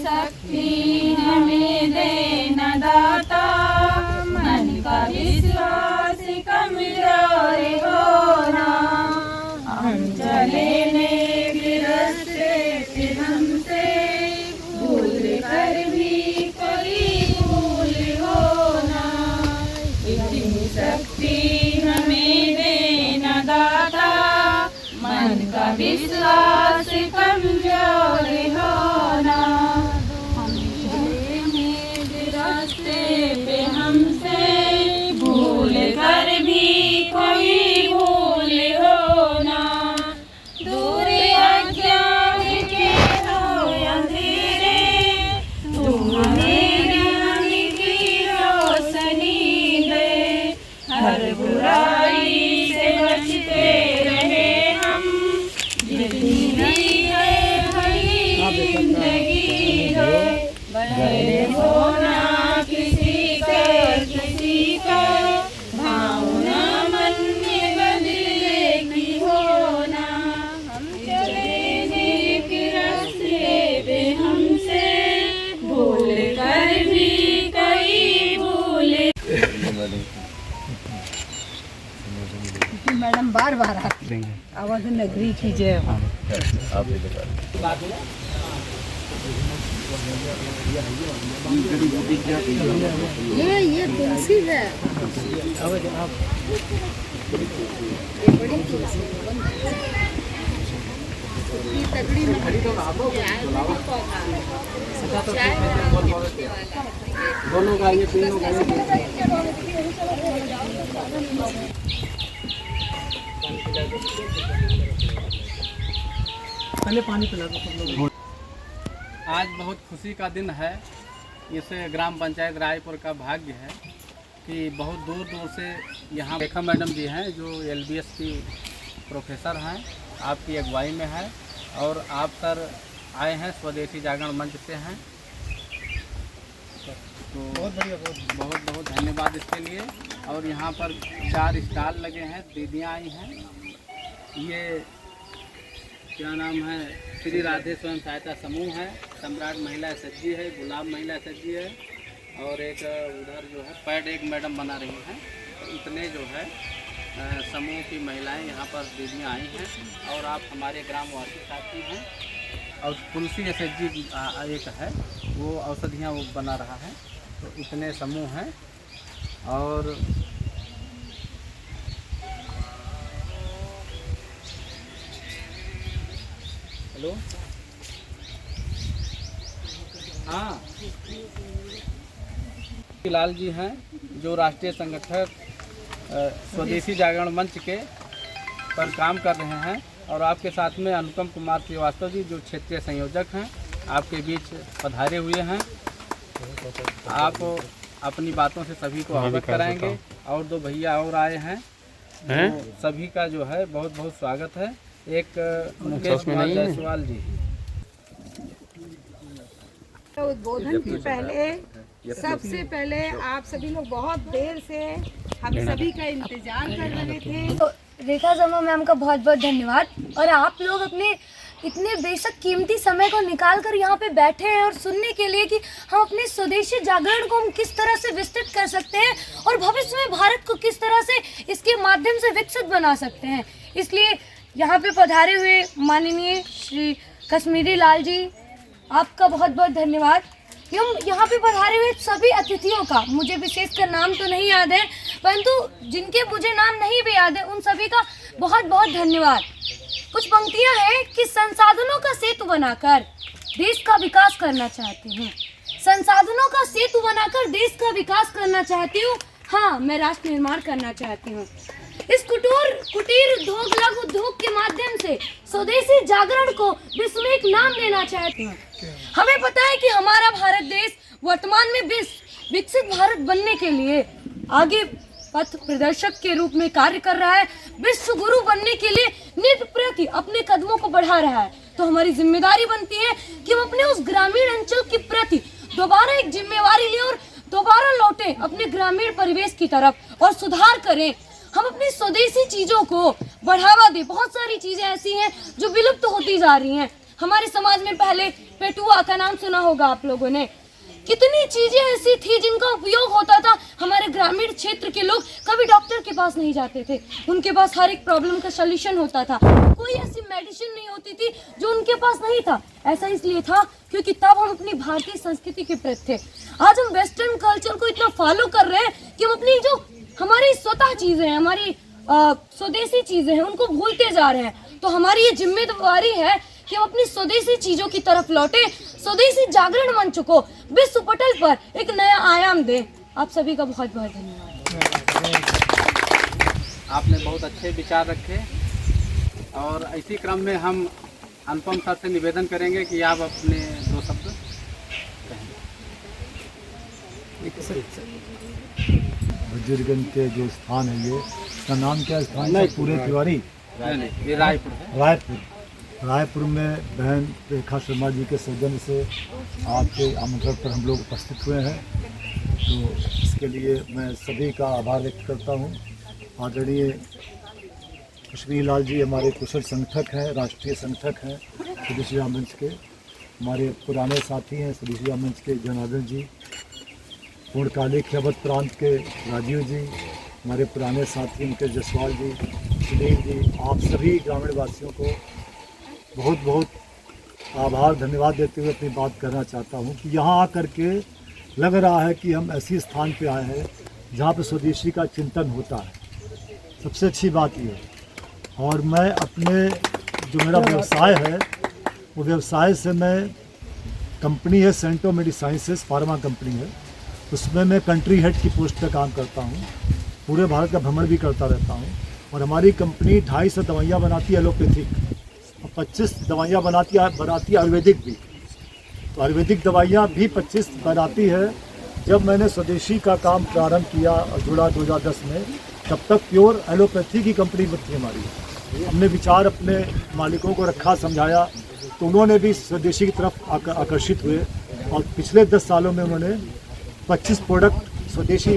शक्ति हमें देना दाता, मन का विश्वास कमजोर होना। हम चले नेक रास्ते पे हमसे भूल कर भी कोई भूल होना। इतनी शक्ति हमें देना दाता, मन का विश्वास कमजोर होना। हम चले नेक रास्ते पे हमसे भूल कर भी कोई भूल होना। दूर अज्ञान के हो अंधेरे, तू हमें ज्ञान की रोशनी दे। हर बुराई से बचते रहे हम, जितनी भी है भरी जिंदगी है। बैर होना किसी का भावना मन में बदले की होना। हम चले नेक रास्ते पे हमसे भूल कर भी कोई भूल। मैडम बार बार आती हैं। आवाज़ नगरी की जय हो। ये तुलसी है। ये बड़ी तुलसी ये तगड़ी दोनों का ये तीनों का पहले पानी पिला दो सब लोग। आज बहुत खुशी का दिन है। इस ग्राम पंचायत रायपुर का भाग्य है कि बहुत दूर दूर से यहाँ रेखा मैडम जी हैं जो LBS की प्रोफेसर हैं, आपकी अगुवाई में है। और आप सर आए हैं स्वदेशी जागरण मंच से हैं, तो बहुत बढ़िया, बहुत बहुत धन्यवाद इसके लिए। और यहाँ पर 4 स्टॉल लगे हैं, दीदियाँ आई हैं। ये क्या नाम है, श्री राधे स्वयं सहायता समूह है, सम्राट महिला SHG है, गुलाब महिला SHG है, और एक उधर जो है पैड एक मैडम बना रही हैं। तो इतने जो है समूह की महिलाएं यहाँ पर दीदियाँ आई हैं। और आप हमारे ग्रामवासी साथी हैं। और तुलसी SHG एक है, वो औषधियाँ वो बना रहा है। तो इतने समूह हैं। और हेलो, हाँ, लाल जी हैं जो राष्ट्रीय संगठक स्वदेशी जागरण मंच के पर काम कर रहे हैं। और आपके साथ में अनुपम कुमार श्रीवास्तव जी जो क्षेत्रीय संयोजक हैं, आपके बीच पधारे हुए हैं। आप अपनी बातों से सभी को अवगत कराएंगे। और 2 भैया और आए हैं, तो सभी का जो है बहुत बहुत स्वागत है। एक मुकेश कुमार जायसवाल जी। उद्बोधन के पहले सबसे पहले आप सभी लोग बहुत देर से हम सभी का इंतजार कर रहे थे। तो रेखा शर्मा मैम का बहुत बहुत धन्यवाद। और आप लोग अपने इतने बेशक कीमती समय को निकाल कर यहाँ पे बैठे हैं और सुनने के लिए कि हम अपने स्वदेशी जागरण को हम किस तरह से विस्तृत कर सकते हैं और भविष्य में भारत को किस तरह से इसके माध्यम से विकसित बना सकते हैं। इसलिए यहाँ पे पधारे हुए माननीय श्री कश्मीरी लाल जी, आपका बहुत बहुत धन्यवाद। यहाँ पे पधारे हुए सभी अतिथियों का मुझे विशेषकर नाम तो नहीं याद है, परंतु जिनके मुझे नाम नहीं भी याद है उन सभी का बहुत बहुत धन्यवाद। कुछ पंक्तियाँ हैं कि संसाधनों का सेतु बनाकर देश का विकास करना चाहती हूँ। संसाधनों का सेतु बनाकर देश का विकास करना चाहती हूँ। हाँ, मैं राष्ट्र निर्माण करना चाहती हूँ। इस कुटीर उद्योग लघु उद्योग के माध्यम से स्वदेशी जागरण को विश्व में एक नाम देना चाहती हूँ। हमें पता है कि हमारा भारत देश वर्तमान में विकसित भारत बनने के लिए आगे पथ प्रदर्शक के रूप में कार्य कर रहा है, विश्व गुरु बनने के लिए नित प्रति अपने कदमों को बढ़ा रहा है। तो हमारी जिम्मेदारी बनती है कि हम अपने उस ग्रामीण अंचल के प्रति दोबारा एक जिम्मेवारी लें और दोबारा लौटे अपने ग्रामीण परिवेश की तरफ और सुधार करें। हम अपनी स्वदेशी चीजों को बढ़ावा दें। बहुत सारी चीजें ऐसी हैं जो विलुप्त होती जा रही हैं। हमारे समाज में पहले पेटुआ का नाम सुना होगा आप लोगों ने। कितनी चीजें ऐसी थी जिनका उपयोग होता था। हमारे ग्रामीण क्षेत्र के लोग कभी डॉक्टर के पास नहीं जाते थे, उनके पास हर एक प्रॉब्लम का सलूशन होता था। कोई ऐसी मेडिसिन नहीं होती थी जो उनके पास नहीं था। ऐसा इसलिए था क्योंकि तब हम अपनी भारतीय संस्कृति के प्रति थे। आज हम वेस्टर्न कल्चर को इतना फॉलो कर रहे हैं कि हम अपनी जो हमारी स्वतः चीजें हैं, हमारी स्वदेशी चीजें हैं, उनको भूलते जा रहे हैं। तो हमारी ये जिम्मेदारी है कि हम अपनी स्वदेशी चीजों की तरफ लौटे, स्वदेशी जागरण मंच को विश्व पटल पर एक नया आयाम दे। आप सभी का बहुत बहुत धन्यवाद। आपने बहुत अच्छे विचार रखे और इसी क्रम में हम अनुपम सर से निवेदन करेंगे कि आप अपने 2 शब्द बुजुर्गन के जो स्थान है ये, इसका नाम क्या है स्थान है? पूरे तिवारी ये रायपुर है। रायपुर में बहन रेखा शर्मा जी के सौजन्य से आपके आमंत्रण पर हम लोग उपस्थित हुए हैं। तो इसके लिए मैं सभी का आभार व्यक्त करता हूँ। आदरणीय कश्मीर लाल जी हमारे कुशल संगठक हैं, राष्ट्रीय संगठक हैं स्वदेशी राम मंच के। हमारे पुराने साथी हैं स्वदेशी राम मंच के जनार्दन जी, पूर्णकालिक अवध प्रांत के राजीव जी, हमारे पुराने साथी उनके जसवाल जी, सुनील जी। आप सभी ग्रामीण वासियों को बहुत बहुत आभार धन्यवाद देते हुए अपनी बात करना चाहता हूँ कि यहाँ आकर के लग रहा है कि हम ऐसी स्थान पे आए हैं जहाँ पे स्वदेशी का चिंतन होता है। सबसे अच्छी बात ये है। और मैं अपने जो मेरा व्यवसाय है वो व्यवसाय से मैं कंपनी है सेंटो मेडिसाइंसेस फार्मा कंपनी है, उसमें मैं कंट्री हेड की पोस्ट पर काम करता हूँ। पूरे भारत का भ्रमण भी करता रहता हूँ। और हमारी कंपनी 250 दवाइयाँ बनाती है एलोपैथिक और 25 दवाइयाँ बनाती है आयुर्वेदिक भी। तो आयुर्वेदिक दवाइयाँ भी 25 बनाती है। जब मैंने स्वदेशी का काम प्रारंभ किया और जुड़ा 2010 में, तब तक प्योर एलोपैथी की कंपनी थी हमारी। हमने विचार अपने मालिकों को रखा, समझाया, तो उन्होंने भी स्वदेशी की तरफ आकर्षित हुए और पिछले 10 सालों में उन्होंने 25 प्रोडक्ट स्वदेशी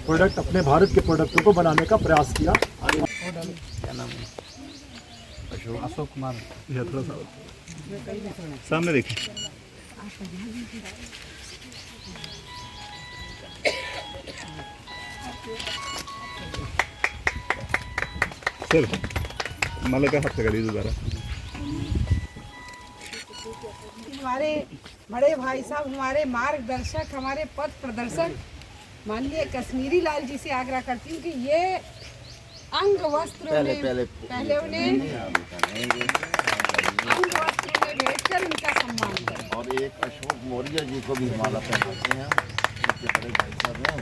प्रोडक्ट अपने भारत के प्रोडक्टों को बनाने का प्रयास किया। क्या नाम है? अशोक कुमार। थोड़ा सा सामने देखिए। सर मला काय हात गाडी दोबारा। हमारे बड़े भाई साहब, हमारे मार्गदर्शक, हमारे पथ प्रदर्शक माननीय कश्मीरी लाल जी से आग्रह करती हूँ कि ये अंग वस्त्र पहले उन्हें अंग वस्त्र में भेजकर उनका सम्मान करें। और एक अशोक मौर्य जी को भी माला पहनाते हैं, उनके बड़े भाई साहब हैं।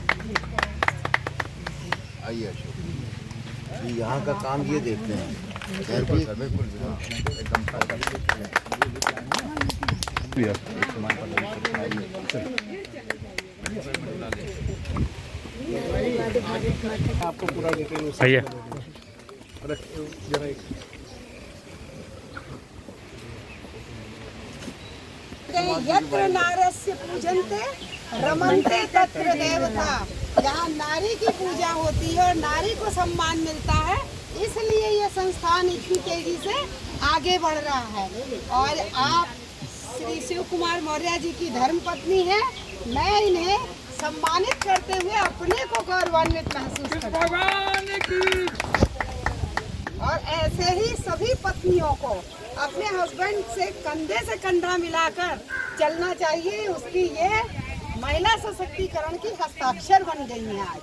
आइए अशोक जी, यहाँ का काम ये देखते हैं। आपको पूरा डिटेल यत्र नारस्य पूजन्ते रमन्ते तत्र देवता। जहाँ नारी की पूजा होती है और नारी को सम्मान मिलता है, इसलिए ये संस्थान इतनी तेजी से आगे बढ़ रहा है। और आप श्री शिव कुमार मौर्य जी की धर्मपत्नी है। मैं इन्हें सम्मानित करते हुए अपने को गौरवान्वित महसूस करती हूँ। और ऐसे ही सभी पत्नियों को अपने हस्बैंड से कंधा मिलाकर चलना चाहिए। उसकी ये महिला सशक्तिकरण की हस्ताक्षर बन गई है आज।